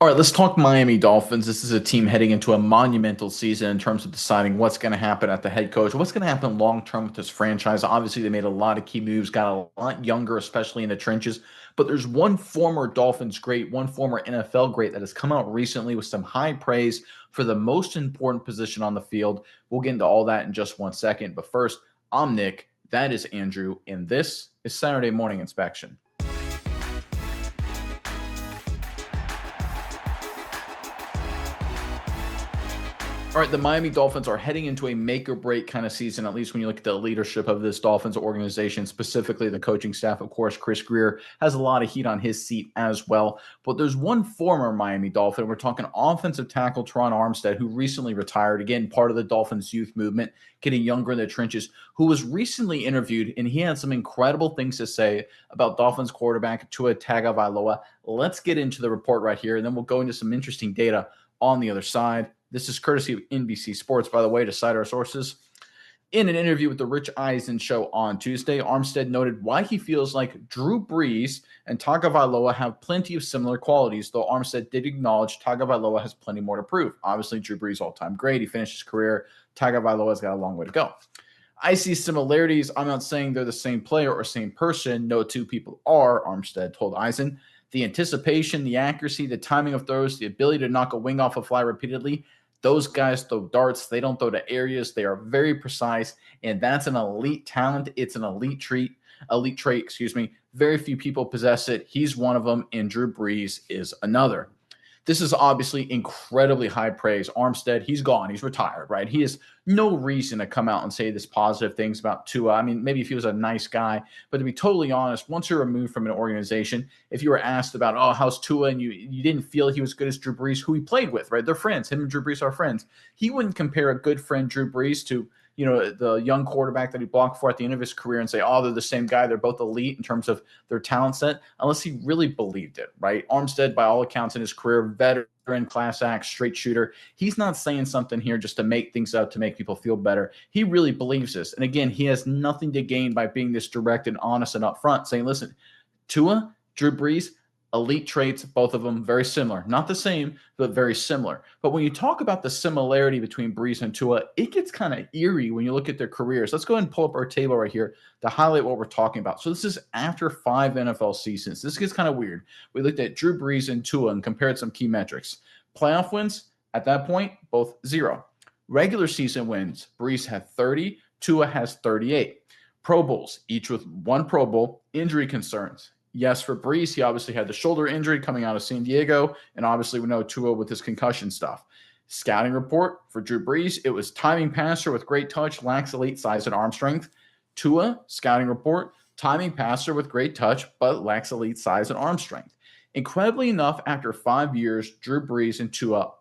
All right, let's talk Miami Dolphins. This is a team heading into a monumental season in terms of deciding what's going to happen at the head coach, what's going to happen long term with this franchise. Obviously, they made a lot of key moves, got a lot younger, especially in the trenches. But there's one former Dolphins great, one former NFL great that has come out recently with some high praise for the most important position on the field. We'll get into all that in just 1 second. But first, I'm Nick. That is Andrew, and this is Saturday Morning Inspection. All right, the Miami Dolphins are heading into a make or break kind of season, at least when you look at the leadership of this Dolphins organization, specifically the coaching staff. Of course, Chris Greer has a lot of heat on his seat as well. But there's one former Miami Dolphin. We're talking offensive tackle Teron Armstead, who recently retired, again, part of the Dolphins youth movement, getting younger in the trenches, who was recently interviewed, and he had some incredible things to say about Dolphins quarterback Tua Tagovailoa. Let's get into the report right here, and then we'll go into some interesting data on the other side. This is courtesy of NBC Sports, by the way, to cite our sources. In an interview with the Rich Eisen show on Tuesday, Armstead noted why he feels like Drew Brees and Tagovailoa have plenty of similar qualities, though Armstead did acknowledge Tagovailoa has plenty more to prove. Obviously, Drew Brees all-time great. He finished his career. Tagovailoa's got a long way to go. I see similarities. I'm not saying they're the same player or same person. No two people are, Armstead told Eisen. The anticipation, the accuracy, the timing of throws, the ability to knock a wing off a fly repeatedly, those guys throw darts. They don't throw to areas. They are very precise, and that's an elite talent. It's an elite trait, excuse me. Very few people possess it. He's one of them, and Drew Brees is another. This is obviously incredibly high praise. Armstead, he's gone. He's retired, right? He has no reason to come out and say this positive things about Tua. I mean, maybe if he was a nice guy, but to be totally honest, once you're removed from an organization, if you were asked about, oh, how's Tua, and you didn't feel he was as good as Drew Brees, who he played with, right? They're friends. Him and Drew Brees are friends. He wouldn't compare a good friend, Drew Brees, to the young quarterback that he blocked for at the end of his career and say, oh, they're the same guy. They're both elite in terms of their talent set, unless he really believed it, right? Armstead, by all accounts in his career, veteran, class act, straight shooter. He's not saying something here just to make things up, to make people feel better. He really believes this. And again, he has nothing to gain by being this direct and honest and upfront, saying, listen, Tua, Drew Brees, elite traits, both of them very similar. Not the same, but very similar. But when you talk about the similarity between Brees and Tua, it gets kind of eerie when you look at their careers. Let's go ahead and pull up our table right here to highlight what we're talking about. So this is after 5 NFL seasons. This gets kind of weird. We looked at Drew Brees and Tua and compared some key metrics. Playoff wins, at that point, both 0. Regular season wins, Brees had 30, Tua has 38. Pro Bowls, each with 1 Pro Bowl. Injury concerns. Yes, for Brees, he obviously had the shoulder injury coming out of San Diego, and obviously we know Tua with his concussion stuff. Scouting report for Drew Brees, it was timing passer with great touch, lacks elite size and arm strength. Tua, scouting report, timing passer with great touch, but lacks elite size and arm strength. Incredibly enough, after 5 years, Drew Brees and Tua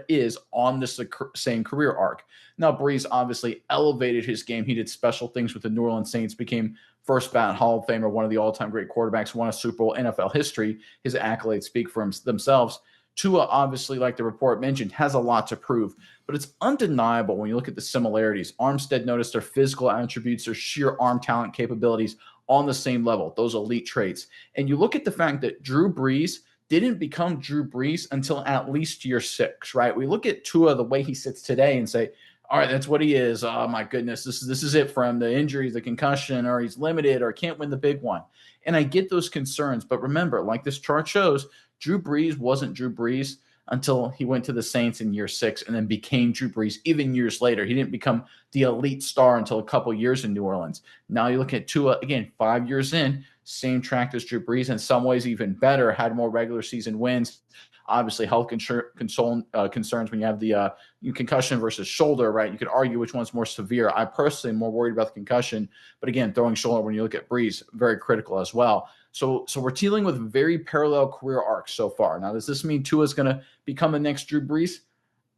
is on this same career arc. Now, Brees obviously elevated his game. He did special things with the New Orleans Saints, became first ballot Hall of Famer, one of the all-time great quarterbacks, won a Super Bowl, NFL history. His accolades speak for themselves. Tua, obviously, like the report mentioned, has a lot to prove, but it's undeniable when you look at the similarities. Armstead noticed their physical attributes, their sheer arm talent capabilities on the same level, those elite traits. And you look at the fact that Drew Brees didn't become Drew Brees until at least year 6, right? We look at Tua the way he sits today and say, all right, that's what he is. Oh, my goodness, this is it for him. The injuries, the concussion, or he's limited or can't win the big one. And I get those concerns. But remember, like this chart shows, Drew Brees wasn't Drew Brees until he went to the Saints in year 6 and then became Drew Brees even years later. He didn't become the elite star until a couple years in New Orleans. Now you look at Tua, again, 5 years in, same track as Drew Brees, in some ways even better, had more regular season wins. Obviously, health concerns when you have the concussion versus shoulder, right? You could argue which one's more severe. I personally am more worried about the concussion, but again, throwing shoulder when you look at Brees, very critical as well. So we're dealing with very parallel career arcs so far. Now, does this mean Tua is going to become the next Drew Brees?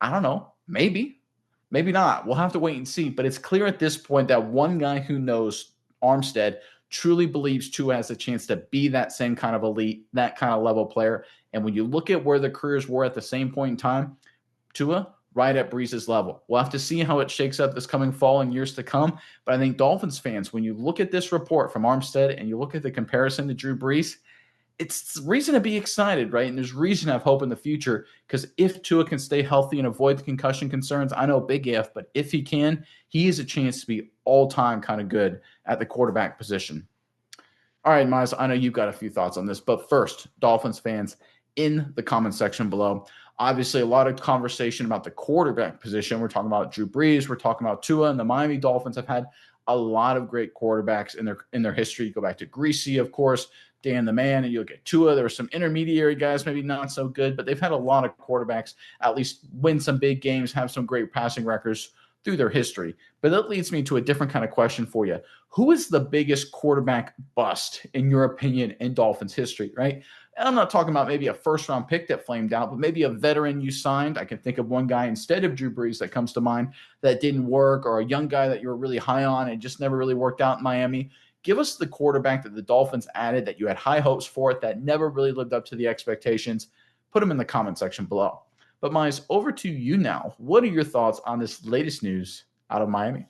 I don't know. Maybe not. We'll have to wait and see. But it's clear at this point that one guy who knows, Armstead, truly believes Tua has a chance to be that same kind of elite, that kind of level player. And when you look at where the careers were at the same point in time, Tua, right at Brees' level. We'll have to see how it shakes up this coming fall and years to come. But I think Dolphins fans, when you look at this report from Armstead and you look at the comparison to Drew Brees, it's reason to be excited, right? And there's reason to have hope in the future because if Tua can stay healthy and avoid the concussion concerns, I know big if, but if he can, he has a chance to be all time kind of good at the quarterback position. All right, Miles, I know you've got a few thoughts on this, but first, Dolphins fans in the comment section below. Obviously, a lot of conversation about the quarterback position. We're talking about Drew Brees, we're talking about Tua, and the Miami Dolphins have had a lot of great quarterbacks in their history. You go back to Greasy, of course, Dan the Man, and you look at Tua. There were some intermediary guys, maybe not so good, but they've had a lot of quarterbacks at least win some big games, have some great passing records through their history. But that leads me to a different kind of question for you. Who is the biggest quarterback bust, in your opinion, in Dolphins history, right? And I'm not talking about maybe a first round pick that flamed out, but maybe a veteran you signed. I can think of one guy instead of Drew Brees that comes to mind that didn't work, or a young guy that you were really high on and just never really worked out in Miami. Give us the quarterback that the Dolphins added that you had high hopes for it that never really lived up to the expectations. Put them in the comment section below. But Miles, over to you now. What are your thoughts on this latest news out of Miami?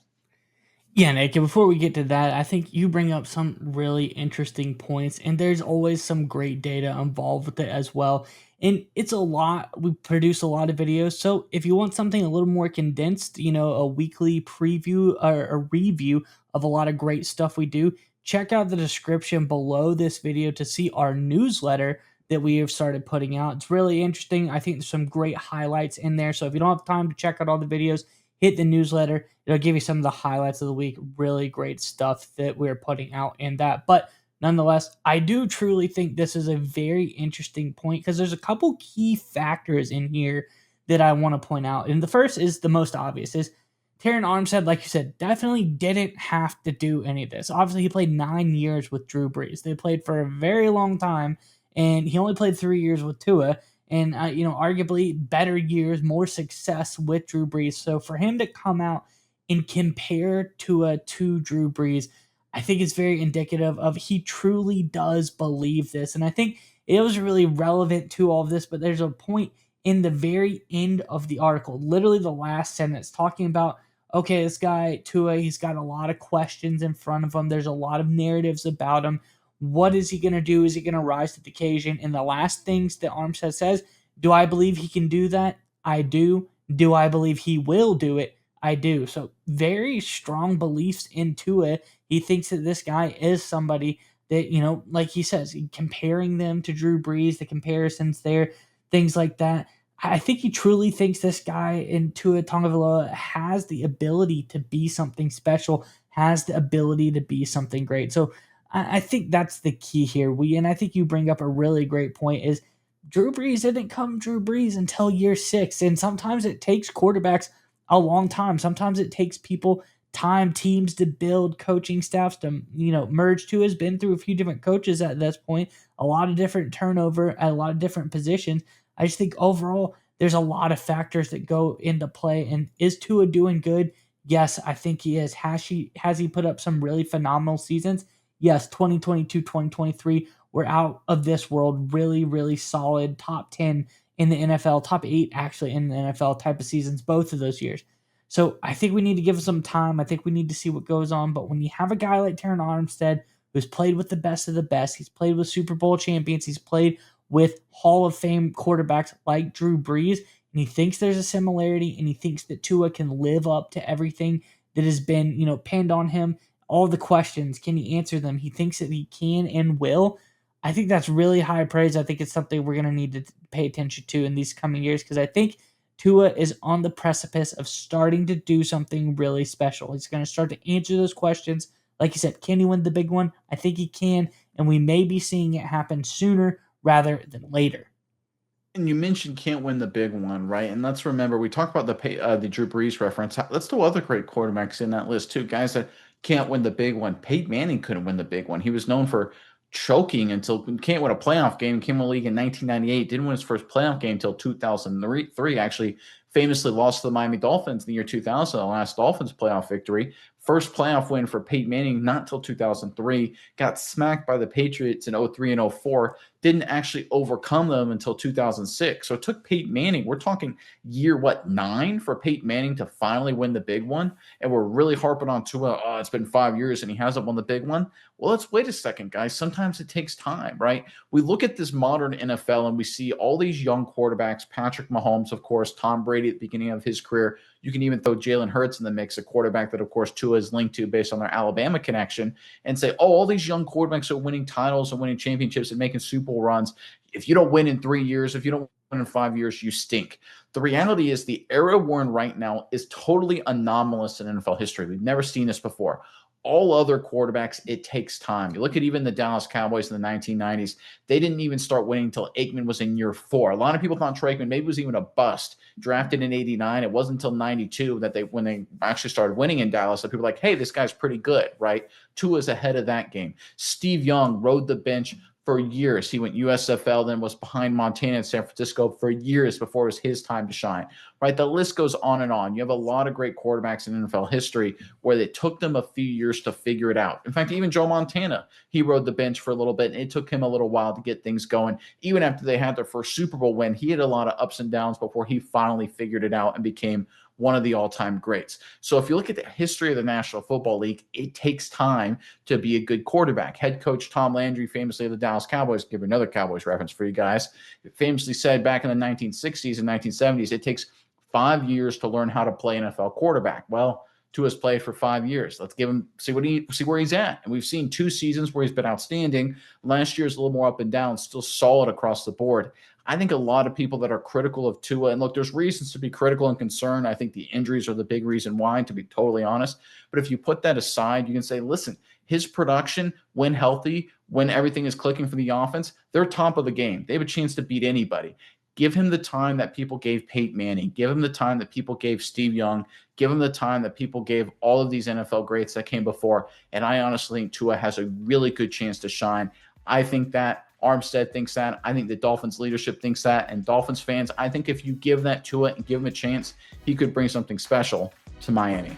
Yeah, Nick, and before we get to that, I think you bring up some really interesting points, and there's always some great data involved with it as well. And it's a lot. We produce a lot of videos. So if you want something a little more condensed, a weekly preview or a review of a lot of great stuff we do, check out the description below this video to see our newsletter that we have started putting out. It's really interesting. I think there's some great highlights in there. So if you don't have time to check out all the videos, hit the newsletter. It'll give you some of the highlights of the week. Really great stuff that we're putting out in that. But nonetheless, I do truly think this is a very interesting point because there's a couple key factors in here that I want to point out. And the first is the most obvious is Terran Armstead, like you said, definitely didn't have to do any of this. Obviously, he played 9 years with Drew Brees. They played for a very long time, and he only played 3 years with Tua and arguably better years, more success with Drew Brees. So for him to come out and compare Tua to Drew Brees, I think it's very indicative of he truly does believe this. And I think it was really relevant to all of this, but there's a point in the very end of the article, literally the last sentence, talking about, okay, this guy, Tua, he's got a lot of questions in front of him. There's a lot of narratives about him. What is he going to do? Is he going to rise to the occasion? And the last things that Armstead says, do I believe he can do that? I do. Do I believe he will do it? I do. So very strong beliefs into it. He thinks that this guy is somebody that, like he says, comparing them to Drew Brees, the comparisons there, things like that. I think he truly thinks this guy in Tua Tagovailoa has the ability to be something special, has the ability to be something great. So I think that's the key here. And I think you bring up a really great point is Drew Brees didn't come Drew Brees until year 6. And sometimes it takes quarterbacks a long time. Sometimes it takes people time, teams to build, coaching staffs to, merge to. Has been through a few different coaches at this point, a lot of different turnover at a lot of different positions. I just think overall there's a lot of factors that go into play. And is Tua doing good? Yes, I think he is. Has he put up some really phenomenal seasons? Yes, 2022, 2023 were out of this world, really, really solid top 10 in the NFL, top 8 actually in the NFL type of seasons, both of those years. So I think we need to give him some time. I think we need to see what goes on. But when you have a guy like Terran Armstead, who's played with the best of the best, he's played with Super Bowl champions, he's played with Hall of Fame quarterbacks like Drew Brees, and he thinks there's a similarity, and he thinks that Tua can live up to everything that has been, pinned on him. All the questions, can he answer them? He thinks that he can and will. I think that's really high praise. I think it's something we're going to need to pay attention to in these coming years because I think Tua is on the precipice of starting to do something really special. He's going to start to answer those questions. Like you said, can he win the big one? I think he can, and we may be seeing it happen sooner rather than later. And you mentioned can't win the big one, right? And let's remember we talked about the Drew Brees reference. Let's do other great quarterbacks in that list too, guys that can't win the big one. Peyton Manning couldn't win the big one. He was known for choking until can't win a playoff game. Came in the league in 1998. Didn't win his first playoff game until 2003. Actually, famously lost to the Miami Dolphins in the year 2000, the last Dolphins playoff victory. First playoff win for Peyton Manning, not until 2003. Got smacked by the Patriots in 03 and 04. Didn't actually overcome them until 2006. So it took Peyton Manning, we're talking year, 9 for Peyton Manning to finally win the big one. And we're really harping on Tua. Oh, it's been 5 years and he hasn't won the big one. Well, let's wait a second, guys. Sometimes it takes time, right? We look at this modern NFL and we see all these young quarterbacks, Patrick Mahomes, of course, Tom Brady at the beginning of his career. You can even throw Jalen Hurts in the mix, a quarterback that, of course, Tua is linked to based on their Alabama connection, and say, oh, all these young quarterbacks are winning titles and winning championships and making Super Bowl runs. If you don't win in 3 years, if you don't win in 5 years, you stink. The reality is the era we're in right now is totally anomalous in NFL history. We've never seen this before. All other quarterbacks, it takes time. You look at even the Dallas Cowboys in the 1990s, they didn't even start winning until Aikman was in year 4. A lot of people thought Troy Aikman maybe was even a bust. Drafted in 89, it wasn't until 92 that when they actually started winning in Dallas, that people were like, hey, this guy's pretty good, right? Tua's ahead of that game. Steve Young rode the bench for years. He went USFL, then was behind Montana and San Francisco for years before it was his time to shine, right? The list goes on and on. You have a lot of great quarterbacks in NFL history where it took them a few years to figure it out. In fact, even Joe Montana, he rode the bench for a little bit, and it took him a little while to get things going. Even after they had their first Super Bowl win, he had a lot of ups and downs before he finally figured it out and became one of the all-time greats. So if you look at the history of the National Football League, it takes time to be a good quarterback. Head coach Tom Landry, famously of the Dallas Cowboys, give another Cowboys reference for you guys, famously said back in the 1960s and 1970s, it takes 5 years to learn how to play NFL quarterback. Well, Tua's played for 5 years. Let's give him see where he's at. And we've seen 2 seasons where he's been outstanding. Last year's a little more up and down, still solid across the board. I think a lot of people that are critical of Tua, and look, there's reasons to be critical and concerned. I think the injuries are the big reason why, to be totally honest. But if you put that aside, you can say, listen, his production, when healthy, when everything is clicking for the offense, they're top of the game. They have a chance to beat anybody. Give him the time that people gave Peyton Manning. Give him the time that people gave Steve Young. Give him the time that people gave all of these NFL greats that came before. And I honestly think Tua has a really good chance to shine. I think that. Armstead thinks that. I think the Dolphins leadership thinks that. And Dolphins fans, I think if you give that to it and give him a chance, he could bring something special to Miami.